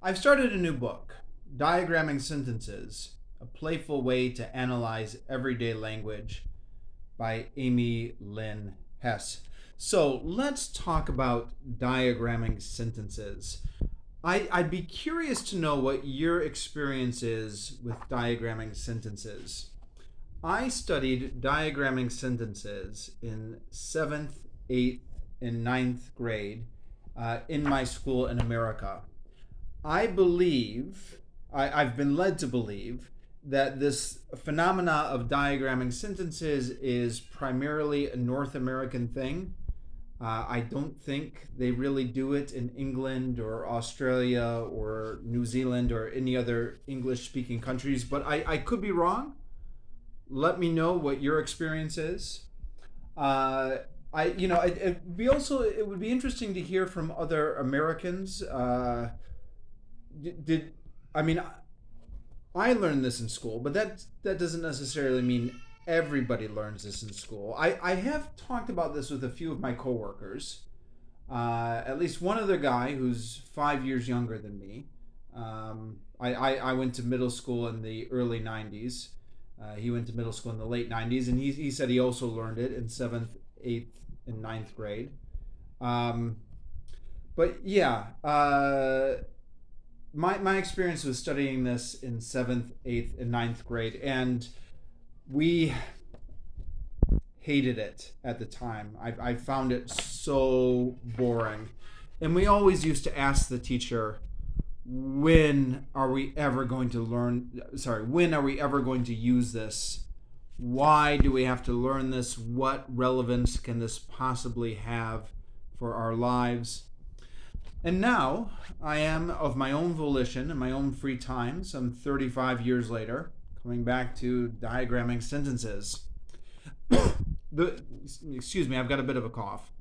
I've started a new book, Diagramming Sentences, a playful way to analyze everyday language by Lynn, Hess. So let's talk about diagramming sentences. I'd be curious to know what your experience is with diagramming sentences. I studied diagramming sentences in 7th, 8th, and ninth grade in my school in America. I've been led to believe that this phenomena of diagramming sentences is primarily a North American thing. I don't think they really do it in England or Australia or New Zealand or any other English speaking countries, but I could be wrong. Let me know what your experience is. It would be interesting to hear from other Americans. Did I mean I learned this in school, but that doesn't necessarily mean everybody learns this in school. I have talked about this with a few of my coworkers. At least one other guy who's 5 years younger than me. I went to middle school in the early 90s. He went to middle school in the late 90s, and he said he also learned it in 7th, 8th, and ninth grade. But yeah, my experience was studying this in 7th, 8th, and ninth grade, and we hated it at the time. I found it so boring. And we always used to ask the teacher, when are we ever going to use this? Why do we have to learn this? What relevance can this possibly have for our lives? And now I am, of my own volition and my own free time, some 35 years later, coming back to diagramming sentences. Excuse me, I've got a bit of a cough.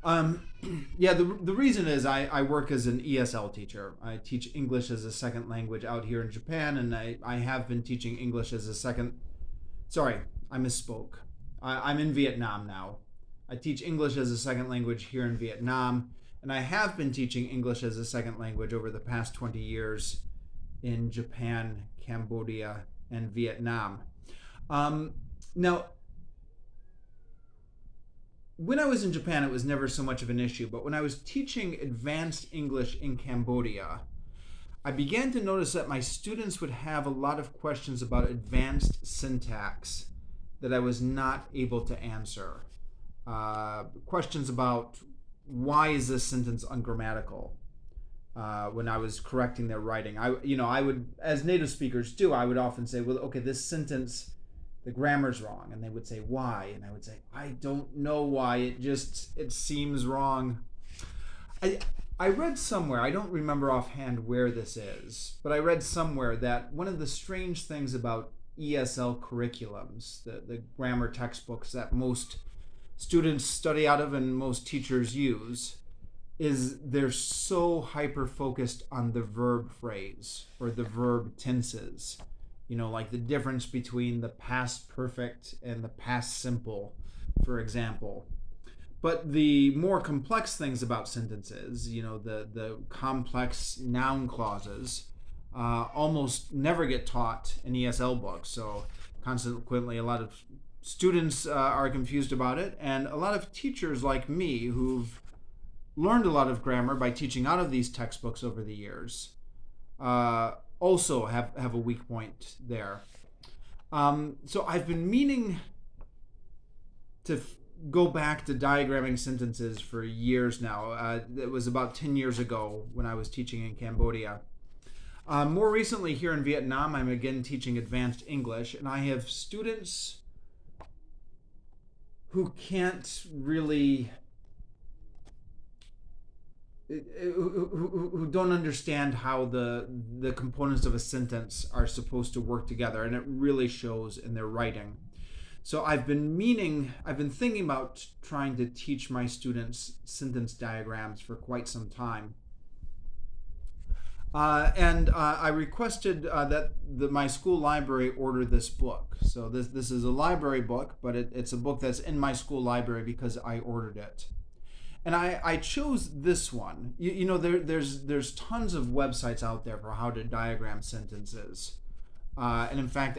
The reason is I work as an ESL teacher. I teach English as a second language out here in Japan, and I have been teaching English as a second... Sorry, I misspoke. I'm in Vietnam now. I teach English as a second language here in Vietnam, and I have been teaching English as a second language over the past 20 years in Japan, Cambodia, and Vietnam. Now, when I was in Japan, it was never so much of an issue, but when I was teaching advanced English in Cambodia, I began to notice that my students would have a lot of questions about advanced syntax that I was not able to answer. Questions about why is this sentence ungrammatical? When I was correcting their writing, I would, as native speakers do, I would often say, well, okay, this sentence, the grammar's wrong, and they would say, why? And I would say, I don't know why, it seems wrong. I read somewhere, I don't remember offhand where this is, but I read somewhere that one of the strange things about ESL curriculums, the grammar textbooks that most students study out of and most teachers use, is they're so hyper-focused on the verb phrase or the verb tenses. Like the difference between the past perfect and the past simple, for example. But the more complex things about sentences, the complex noun clauses, almost never get taught in ESL books. So consequently, a lot of students are confused about it, and a lot of teachers like me who've learned a lot of grammar by teaching out of these textbooks over the years also have a weak point there. So I've been meaning to go back to diagramming sentences for years now. It was about 10 years ago when I was teaching in Cambodia. More recently here in Vietnam, I'm again teaching advanced English, and I have students who can't really... who don't understand how the components of a sentence are supposed to work together, and it really shows in their writing. So I've been thinking about trying to teach my students sentence diagrams for quite some time. And I requested that my school library order this book. So this is a library book, but it's a book that's in my school library because I ordered it. And I chose this one. There's tons of websites out there for how to diagram sentences. And in fact,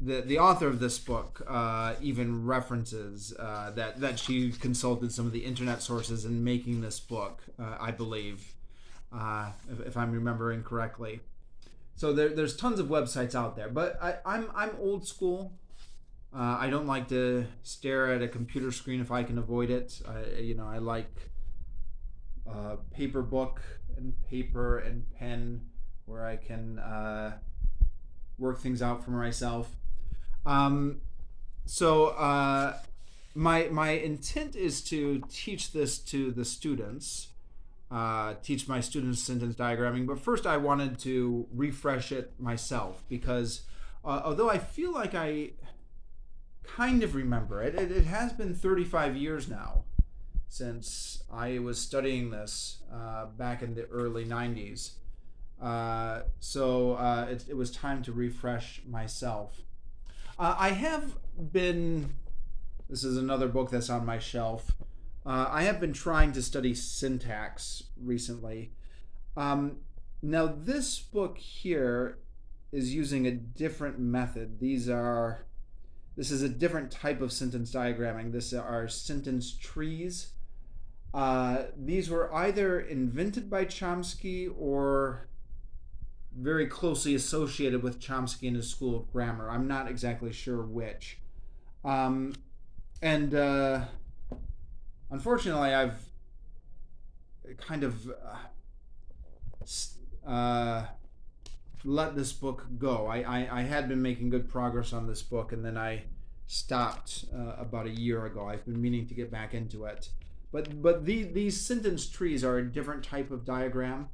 the author of this book even references that she consulted some of the internet sources in making this book, I believe, if I'm remembering correctly. So there's tons of websites out there, but I'm old school. I don't like to stare at a computer screen if I can avoid it. I like paper book and paper and pen where I can work things out for myself. My intent is to teach this to the students, teach my students sentence diagramming. But first, I wanted to refresh it myself because although I feel like I kind of remember it, it has been 35 years now since I was studying this back in the early 90s. It was time to refresh myself. I have been, this is another book that's on my shelf. I have been trying to study syntax recently. Now, this book here is using a different method. This is a different type of sentence diagramming. These are sentence trees. These were either invented by Chomsky or very closely associated with Chomsky and his school of grammar. I'm not exactly sure which. Unfortunately, I've kind of let this book go. I had been making good progress on this book, and then I stopped about a year ago. I've been meaning to get back into it. But these sentence trees are a different type of diagram.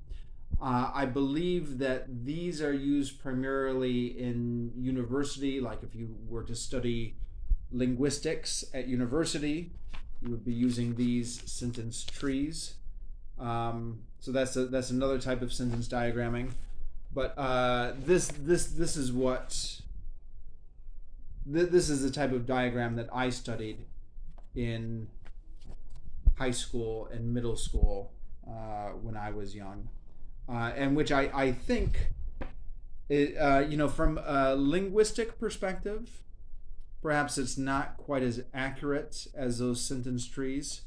I believe that these are used primarily in university, like if you were to study linguistics at university, you would be using these sentence trees. So that's another type of sentence diagramming. But this is the type of diagram that I studied in high school and middle school when I was young. And which I think, from a linguistic perspective, perhaps it's not quite as accurate as those sentence trees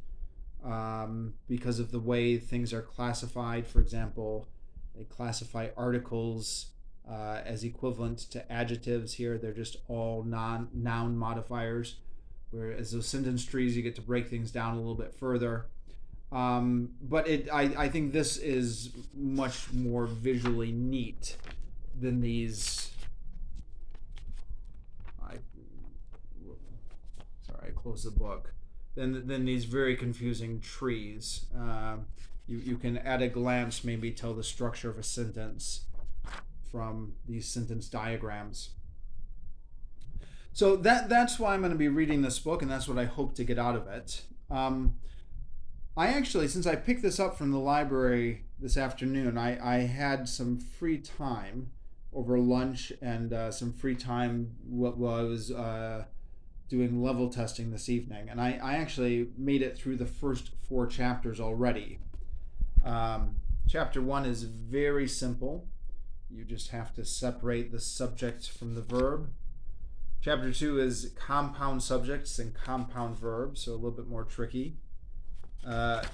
because of the way things are classified. For example, they classify articles as equivalent to adjectives here. They're just all noun modifiers, whereas those sentence trees, you get to break things down a little bit further. But I think this is much more visually neat than these. I closed the book. Than these very confusing trees. You can at a glance maybe tell the structure of a sentence from these sentence diagrams. So that's why I'm going to be reading this book, and that's what I hope to get out of it. I actually, since I picked this up from the library this afternoon, I had some free time over lunch and some free time while I was doing level testing this evening. And I actually made it through the first 4 chapters already. Chapter 1 is very simple. You just have to separate the subject from the verb. Chapter 2 is compound subjects and compound verbs, so a little bit more tricky.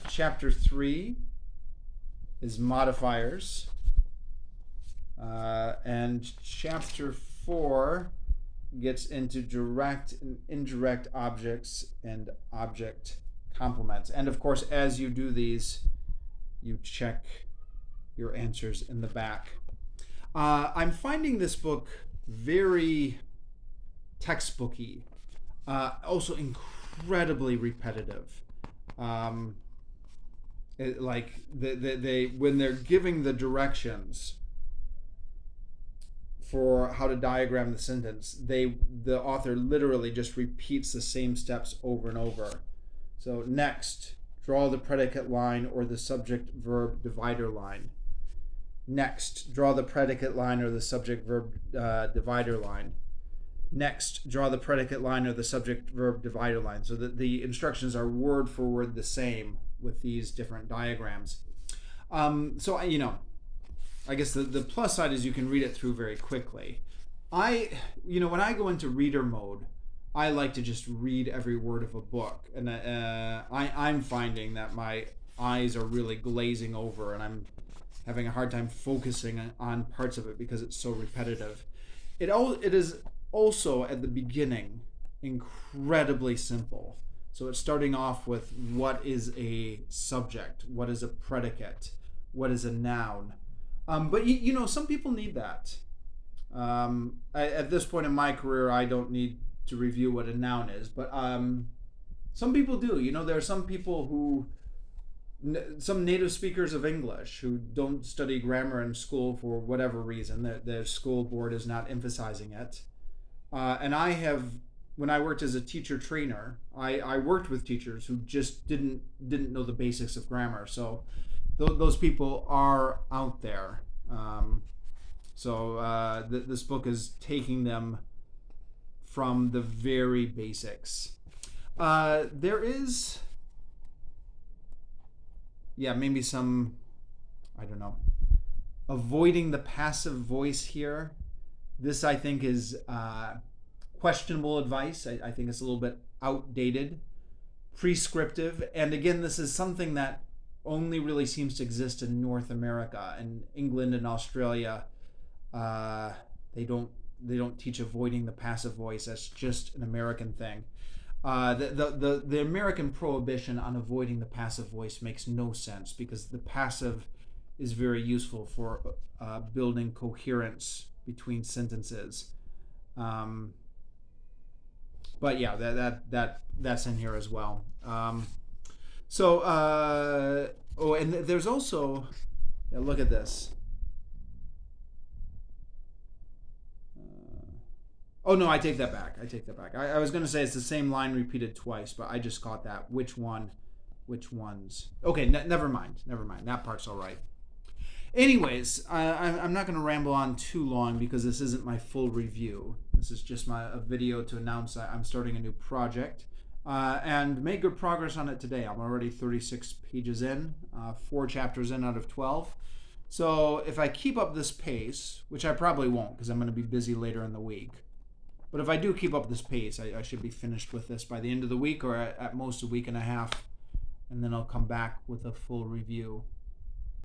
Chapter 3 is modifiers. And chapter 4 gets into direct and indirect objects and object complements. And of course, as you do these, you check your answers in the back. I'm finding this book very textbooky, also incredibly repetitive. When they're giving the directions for how to diagram the sentence, the author literally just repeats the same steps over and over. So next, draw the predicate line or the subject verb divider line. Next, draw the predicate line or the subject verb divider line. Next, draw the predicate line or the subject-verb divider line. So that the instructions are word for word the same with these different diagrams. So I guess the plus side is you can read it through very quickly. When I go into reader mode, I like to just read every word of a book, and I'm finding that my eyes are really glazing over, and I'm having a hard time focusing on parts of it because it's so repetitive. It is also at the beginning incredibly simple. So it's starting off with what is a subject, what is a predicate, what is a noun. But some people need that. At this point in my career, I don't need to review what a noun is, but some people do. There are some people some native speakers of English who don't study grammar in school for whatever reason. Their school board is not emphasizing it. And when I worked as a teacher trainer, I worked with teachers who just didn't know the basics of grammar. So those people are out there. This book is taking them from the very basics. There is, maybe some, I don't know, avoiding the passive voice here. This, I think, is questionable advice. I think it's a little bit outdated, prescriptive, and again, this is something that only really seems to exist in North America. And England and Australia, they don't teach avoiding the passive voice. That's just an American thing. The American prohibition on avoiding the passive voice makes no sense, because the passive is very useful for building coherence between sentences. But yeah, that's in here as well. And there's also, look at this. I take that back. I was going to say it's the same line repeated twice, but I just caught that. Which ones? Okay, never mind. That part's all right. Anyways, I'm not going to ramble on too long because this isn't my full review. This is just a video to announce that I'm starting a new project and made good progress on it today. I'm already 36 pages in, 4 chapters in out of 12. So if I keep up this pace, which I probably won't because I'm going to be busy later in the week, but if I do keep up this pace, I should be finished with this by the end of the week, or at most a week and a half, and then I'll come back with a full review.